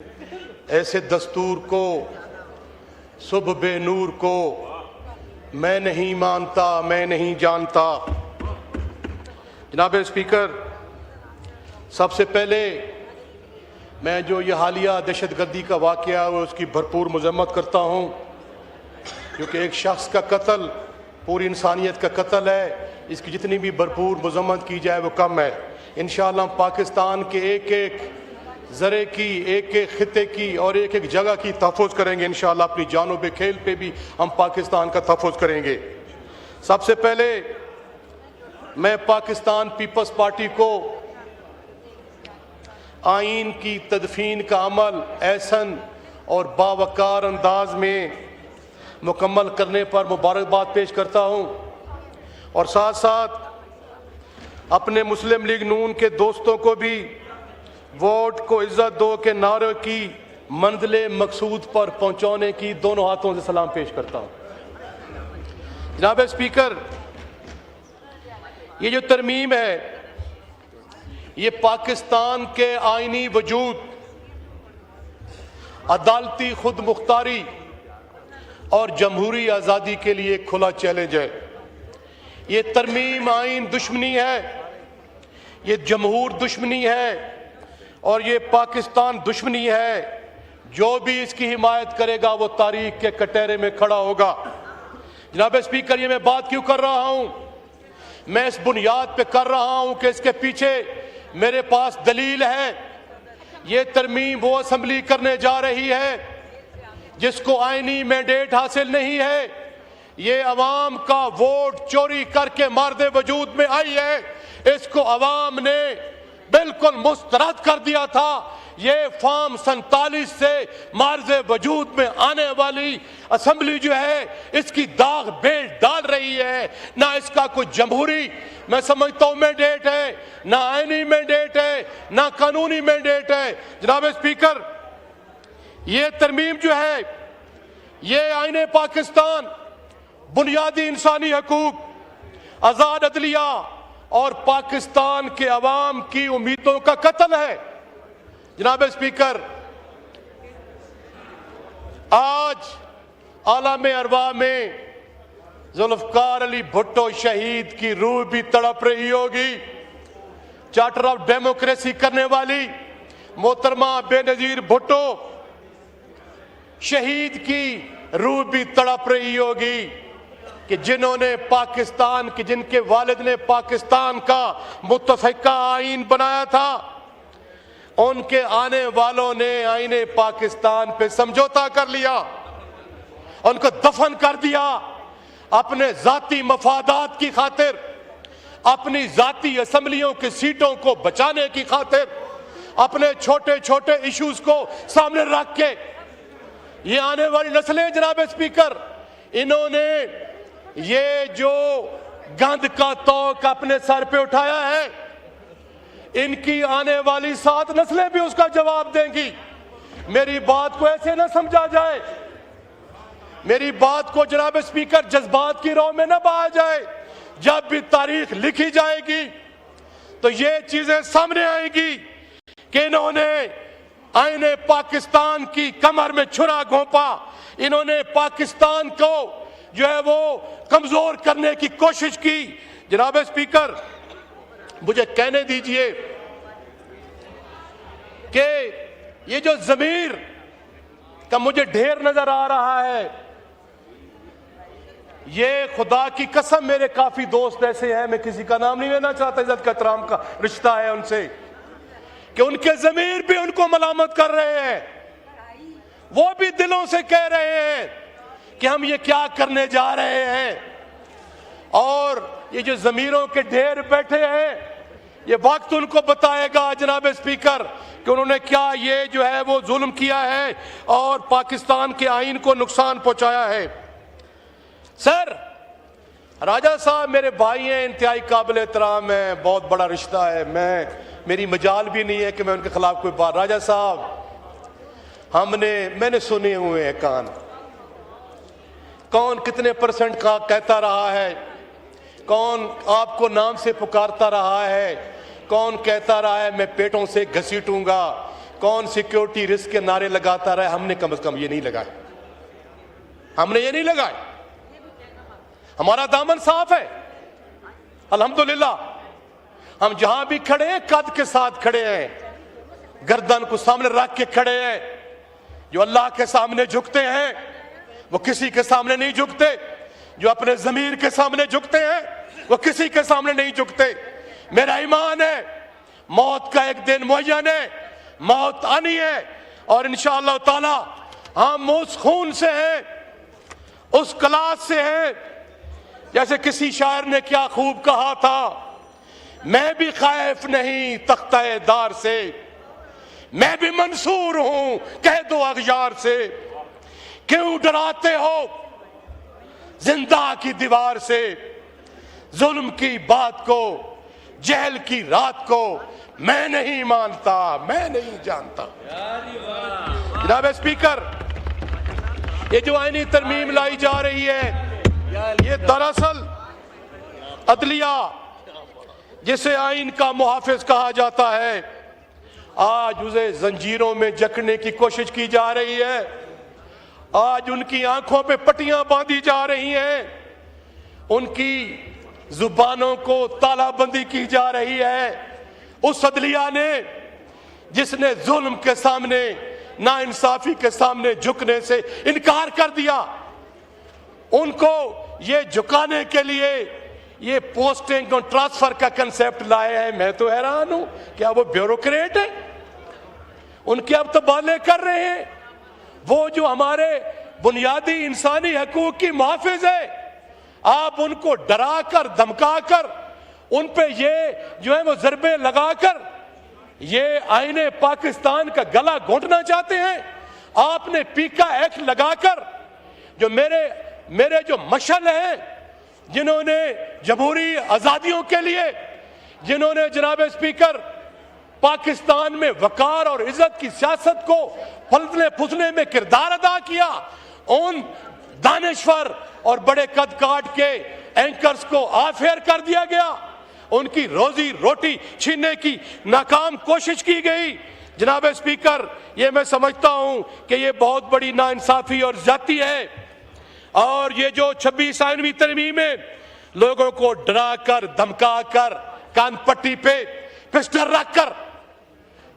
ऐसे दस्तूर को, सुबह बेनूर को मैं नहीं मानता, मैं नहीं जानता। जनाब स्पीकर, सबसे पहले मैं जो ये हालिया दहशतगर्दी का वाक़या है उसकी भरपूर मजम्मत करता हूँ, क्योंकि एक शख्स का कत्ल पूरी इंसानियत का कत्ल है। इसकी जितनी भी भरपूर मजम्मत की जाए वो कम है। इंशाअल्लाह हम पाकिस्तान के एक एक ज़रे की, एक एक खिते की और एक एक जगह की तहफ़्फ़ुज़ करेंगे। इंशाअल्लाह अपनी जानों पे खेल पे भी हम पाकिस्तान का तहफ़्फ़ुज़ करेंगे। सबसे पहले मैं पाकिस्तान पीपल्स पार्टी को आइन की तदफीन का अमल एहसन और बावकार अंदाज में मुकम्मल करने पर मुबारकबाद पेश करता हूँ, और साथ साथ अपने मुस्लिम लीग नून के दोस्तों को भी वोट को इज्जत दो के नारे की मंजिले मकसूद पर पहुंचाने की दोनों हाथों से सलाम पेश करता हूं। जनाब स्पीकर, ये जो तरमीम है ये पाकिस्तान के आईनी वजूद, अदालती खुद मुख्तारी और जमहूरी आज़ादी के लिए खुला चैलेंज है। ये तरमीम आइन दुश्मनी है, ये जमहूर दुश्मनी है और ये पाकिस्तान दुश्मनी है। जो भी इसकी हिमायत करेगा वो तारीख के कटहरे में खड़ा होगा। जनाब स्पीकर, ये मैं बात क्यों कर रहा हूं? मैं इस बुनियाद पे कर रहा हूं कि इसके पीछे मेरे पास दलील है। ये तरमीम वो असम्बली करने जा रही है जिसको आईनी मैंडेट हासिल नहीं है। ये अवाम का वोट चोरी करके मारदे वजूद में आई है। इसको अवाम ने बिल्कुल मुस्तरद कर दिया था। ये फॉर्म 47 से मार्जे वजूद में आने वाली असम्बली जो है इसकी दाग बेल डाल रही है। ना इसका कोई जमहूरी मैं समझता हूं मैंडेट है, ना आईनी मैंडेट है, ना कानूनी मैंडेट है। जनाब स्पीकर, ये तरमीम जो है ये आईने पाकिस्तान, बुनियादी इंसानी हकूक, आजाद अदलिया और पाकिस्तान के अवाम की उम्मीदों का कत्ल है। जनाब स्पीकर, आज आलम अरवा में जुल्फकार अली भुट्टो शहीद की रूह भी तड़प रही होगी। चार्टर ऑफ डेमोक्रेसी करने वाली मोहतरमा बेनजीर भुट्टो शहीद की रूह भी तड़प रही होगी कि जिन्होंने पाकिस्तान की, जिनके वालिद ने पाकिस्तान का मुत्तफ़िका आइन बनाया था, उनके आने वालों ने आईने पाकिस्तान पे समझौता कर लिया, उनको दफन कर दिया। अपने जाती मफादात की खातिर, अपनी जाती असम्बलियों की सीटों को बचाने की खातिर, अपने छोटे छोटे इश्यूज को सामने रख के ये आने वाली नस्लें, जनाब स्पीकर, इन्होंने ये जो गंद का तौक अपने सर पे उठाया है, इनकी आने वाली 7 नस्लें भी उसका जवाब देंगी। मेरी बात को ऐसे ना समझा जाए, मेरी बात को जनाब स्पीकर जज्बात की राह में ना बहाया जाए। जब भी तारीख लिखी जाएगी तो ये चीजें सामने आएगी कि इन्होंने आईने पाकिस्तान की कमर में छुरा घोंपा, इन्होंने पाकिस्तान को जो है वो कमजोर करने की कोशिश की। जनाब स्पीकर, मुझे कहने दीजिए कि ये जो ज़मीर का मुझे ढेर नजर आ रहा है, ये खुदा की कसम मेरे काफी दोस्त ऐसे हैं, मैं किसी का नाम नहीं लेना चाहता, इज्जत का एहतराम का रिश्ता है उनसे, कि उनके ज़मीर भी उनको मलामत कर रहे हैं। वो भी दिलों से कह रहे हैं कि हम ये क्या करने जा रहे हैं। और ये जो ज़मीरों के ढेर बैठे हैं, ये वक्त उनको बताएगा जनाब स्पीकर कि उन्होंने क्या ये जो है वो जुल्म किया है और पाकिस्तान के आइन को नुकसान पहुंचाया है। सर, राजा साहब मेरे भाई हैं, इंतहाई काबिल एहतराम है, बहुत बड़ा रिश्ता है, मेरी मजाल भी नहीं है कि मैं उनके खिलाफ कोई बात। राजा साहब, मैंने सुने हुए हैं कान, कौन कितने % का कहता रहा है, कौन आपको नाम से पुकारता रहा है, कौन कहता रहा है मैं पेटों से घसीटूंगा, कौन सिक्योरिटी रिस्क के नारे लगाता रहे, हमने कम से कम ये नहीं लगाए, हमने ये नहीं लगाए। हमारा दामन साफ है अल्हम्दुलिल्लाह। हम जहां भी खड़े हैं कद के साथ खड़े हैं, गर्दन को सामने रख के खड़े हैं। जो अल्लाह के सामने झुकते हैं वो किसी के सामने नहीं झुकते, जो अपने ज़मीर के सामने झुकते हैं वो किसी के सामने नहीं झुकते। मेरा ईमान है मौत का एक दिन मुअय्यन है, मौत आनी है, और इंशाअल्लाह ताला हम उस खून से हैं, उस क्लास से हैं। जैसे किसी शायर ने क्या खूब कहा था, मैं भी खैफ नहीं तख्ता दार से, मैं भी मंसूर हूं कह दो अगयार से। क्यों डराते हो जिंदा की दीवार से, जुल्म की बात को, जहल की रात को मैं नहीं मानता, मैं नहीं जानता। जनाब स्पीकर, ये जो आईनी तरमीम लाई जा रही है, ये दरअसल अदलिया जिसे आइन का मुहाफिज कहा जाता है, आज उसे जंजीरों में जकड़ने की कोशिश की जा रही है। आज उनकी आंखों पे पट्टियां बांधी जा रही हैं, उनकी जुबानों को तालाबंदी की जा रही है। उस अदलिया ने जिसने जुल्म के सामने, नाइंसाफी के सामने झुकने से इनकार कर दिया, उनको ये झुकाने के लिए ये पोस्टिंग और ट्रांसफर का कंसेप्ट लाए हैं। मैं तो हैरान हूं, क्या वो ब्यूरोक्रेट है? उनके अब तबादले कर रहे हैं। वो जो हमारे बुनियादी इंसानी हकूक की मुहाफिज है, आप उनको डरा कर धमका कर उन पे ये जो है वो जरबे लगाकर ये आईने पाकिस्तान का गला घोंटना चाहते हैं। आपने पीका एक्ट लगाकर जो मेरे जो मशल हैं, जिन्होंने जमहूरी आजादियों के लिए, जिन्होंने जनाब स्पीकर पाकिस्तान में वकार और इज्जत की सियासत को फलने फुसने में किरदार अदा किया, उन दानिश्वर और बड़े कद काट के एंकर्स को आफेयर कर दिया गया, उनकी रोजी रोटी छीनने की नाकाम कोशिश की गई। जनाब स्पीकर, ये मैं समझता हूं कि ये बहुत बड़ी नाइंसाफी और ज्यादती है। और ये जो 26 आईनवी तरमीम में लोगों को डरा कर धमका कर कान पट्टी पे पिस्टल रखकर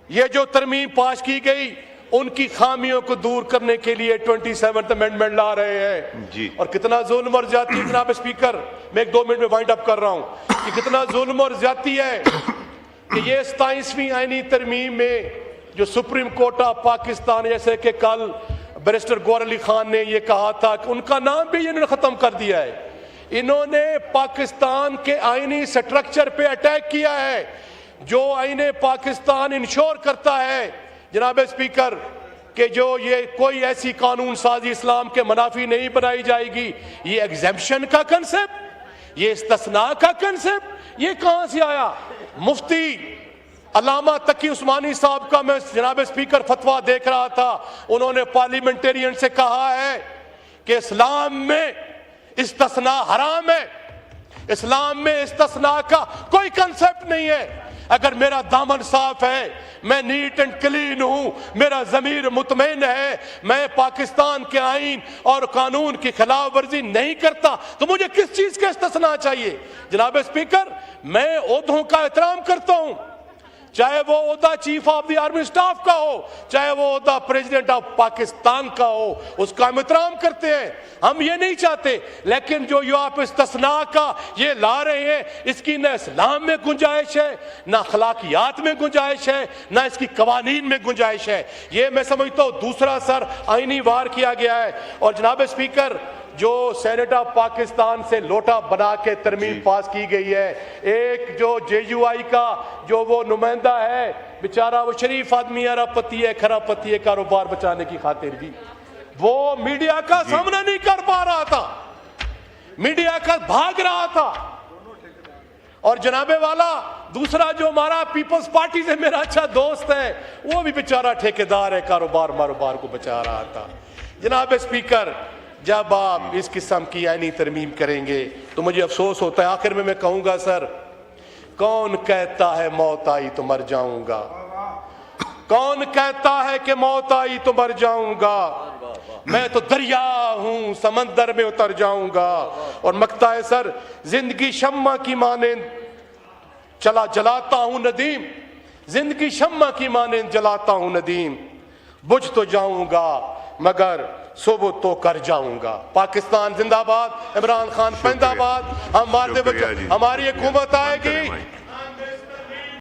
ये जो तरमीम पास की गई, उनकी खामियों को दूर करने के लिए 27th अमेंडमेंट ला रहे हैं जी। और कितना जुल्म और ज्यादती है जनाब स्पीकर, मैं 1-2 मिनट में वाइंड अप कर रहा हूं कि कितना जुल्म और ज्यादती है कि ये 27वीं आईनी तरमीम में जो सुप्रीम कोर्ट ऑफ पाकिस्तान, जैसे कि कल बैरिस्टर गौहर अली खान ने ये कहा था कि उनका नाम भी इन्होंने खत्म कर दिया है। इन्होंने पाकिस्तान के आईनी स्ट्रक्चर पे अटैक किया है, जो आईने पाकिस्तान इंश्योर करता है जनाब स्पीकर कि जो ये कोई ऐसी कानून साजी इस्लाम के मुनाफी नहीं बनाई जाएगी। ये एग्जेम्पशन का कंसेप्ट, ये इस्तिस्ना का कंसेप्ट, ये कहां से आया? मुफ्ती अल्लामा तकी उस्मानी साहब का मैं जनाब स्पीकर फतवा देख रहा था, उन्होंने पार्लियामेंटेरियन से कहा है कि इस्लाम में इस्तिस्ना हराम है, इस्लाम में इस्तिस्ना का कोई कंसेप्ट नहीं है। अगर मेरा दामन साफ है, मैं नीट एंड क्लीन हूं, मेरा ज़मीर मुतमईन है, मैं पाकिस्तान के आइन और कानून की खिलाफ वर्जी नहीं करता, तो मुझे किस चीज का इस्तिस्ना चाहिए? जनाब स्पीकर, मैं ओहदों का एहतराम करता हूं, चाहे वो ओहदा chief of the army staff का हो, चाहे वो ओहदा प्रेसिडेंट ऑफ पाकिस्तान का हो, उसका हम एहतराम करते हैं, हम ये नहीं चाहते। लेकिन जो ये आप इस्तिस्ना का ये ला रहे हैं, इसकी न इस्लाम में गुंजाइश है, न अखलाकियात में गुंजाइश है, न इसकी कवानीन में गुंजाइश है। ये मैं समझता हूँ दूसरा सर आईनी वार किया गया है। और जनाब स्पीकर, जो सेनेट ऑफ पाकिस्तान से लोटा बना के तरमीम पास की गई है, एक जो JUI का जो वो नुमाइंदा है, बेचारा वो शरीफ आदमी, अरबपति है, खराबपति है, कारोबार बचाने की खातिर भी वो मीडिया का सामना नहीं कर पा रहा था, मीडिया का भाग रहा था। और जनाबे वाला दूसरा जो हमारा पीपल्स पार्टी से मेरा अच्छा दोस्त है, वो भी बेचारा ठेकेदार है, कारोबार मारोबार को बचा रहा था। जनाब स्पीकर, जब आप इस किस्म की आईनी तरमीम करेंगे तो मुझे अफसोस होता है। आखिर में मैं कहूंगा, सर, कौन कहता है मौत आई तो मर जाऊंगा? कौन कहता है कि मौत आई तो मर जाऊंगा, मैं तो दरिया हूं समंदर में उतर जाऊंगा। और मकता है सर, जिंदगी शम्मा की मानेंद चला जलाता हूं नदीम, जिंदगी शम्मा की मानेंद जलाता हूं नदीम, बुझ तो जाऊंगा मगर सोबो तो कर जाऊंगा। पाकिस्तान जिंदाबाद, इमरान खान जिंदाबाद। हमारी हुकूमत आएगी